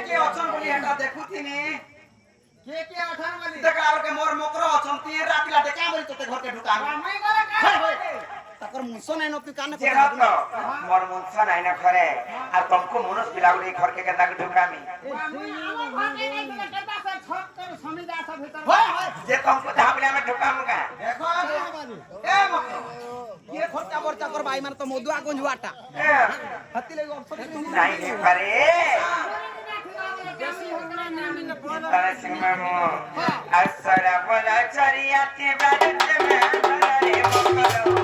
কে অছন বলি এটা দেখুথিনি কে অছন বলি দেখা আরকে মোর মকর অছন তি রাতিলা দেখা বলি তোতে ঘরকে ঢুকা আমি করে তাকর মুনসো নাই ন তুই কানে जेरा तो मोर मुनसा नहीं ना खरे और तुमको मुनस बिलागुली घर के केदा ढुकामी जे तुमको धाबले में ढुकामगा देखो ए मको ये खर्चा बर्चा कर भाई माने तो मधुआ गंजवाटा हत्ती ले ऑप्शन नहीं नहीं करे तारा सिंह मो असरा बोला चरिया के बादत में रे मकलो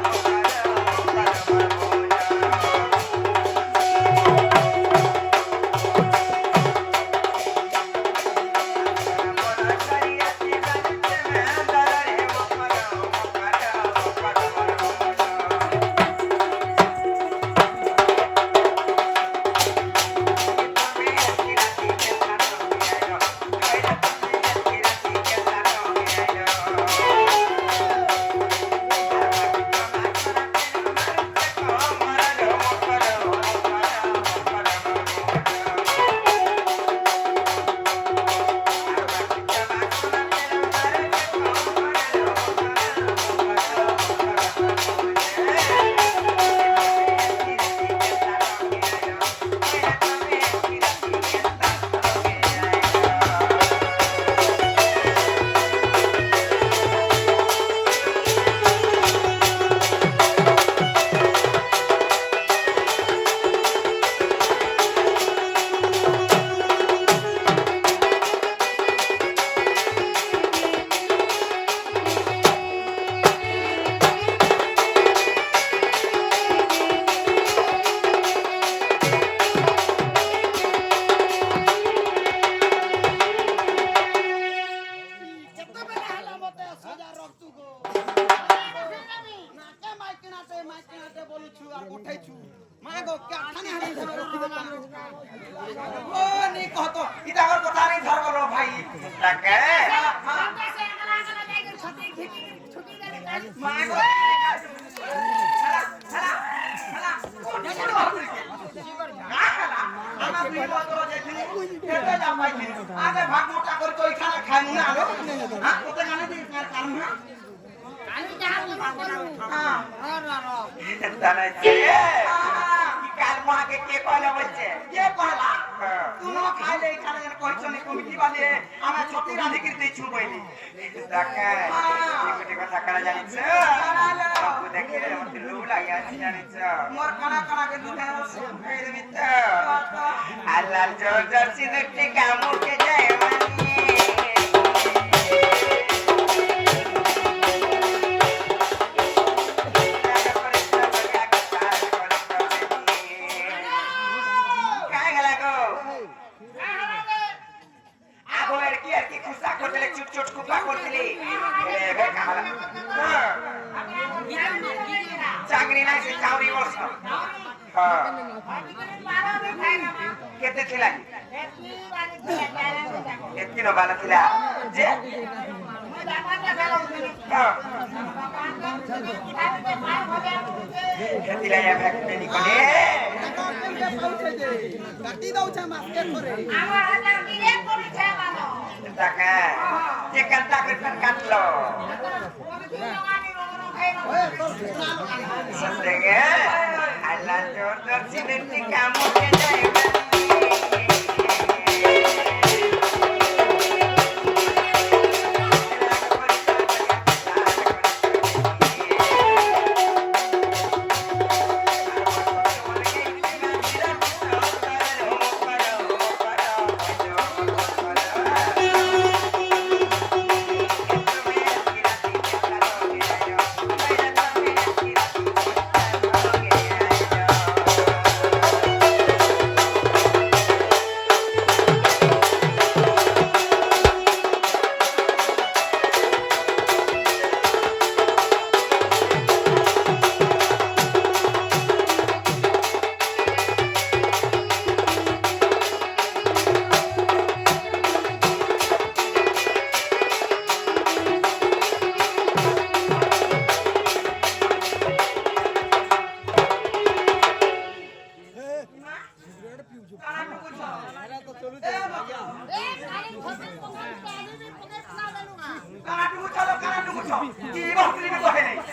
কানা টুকু চলো কানা টুকু চলো কি বকরি কহে নাই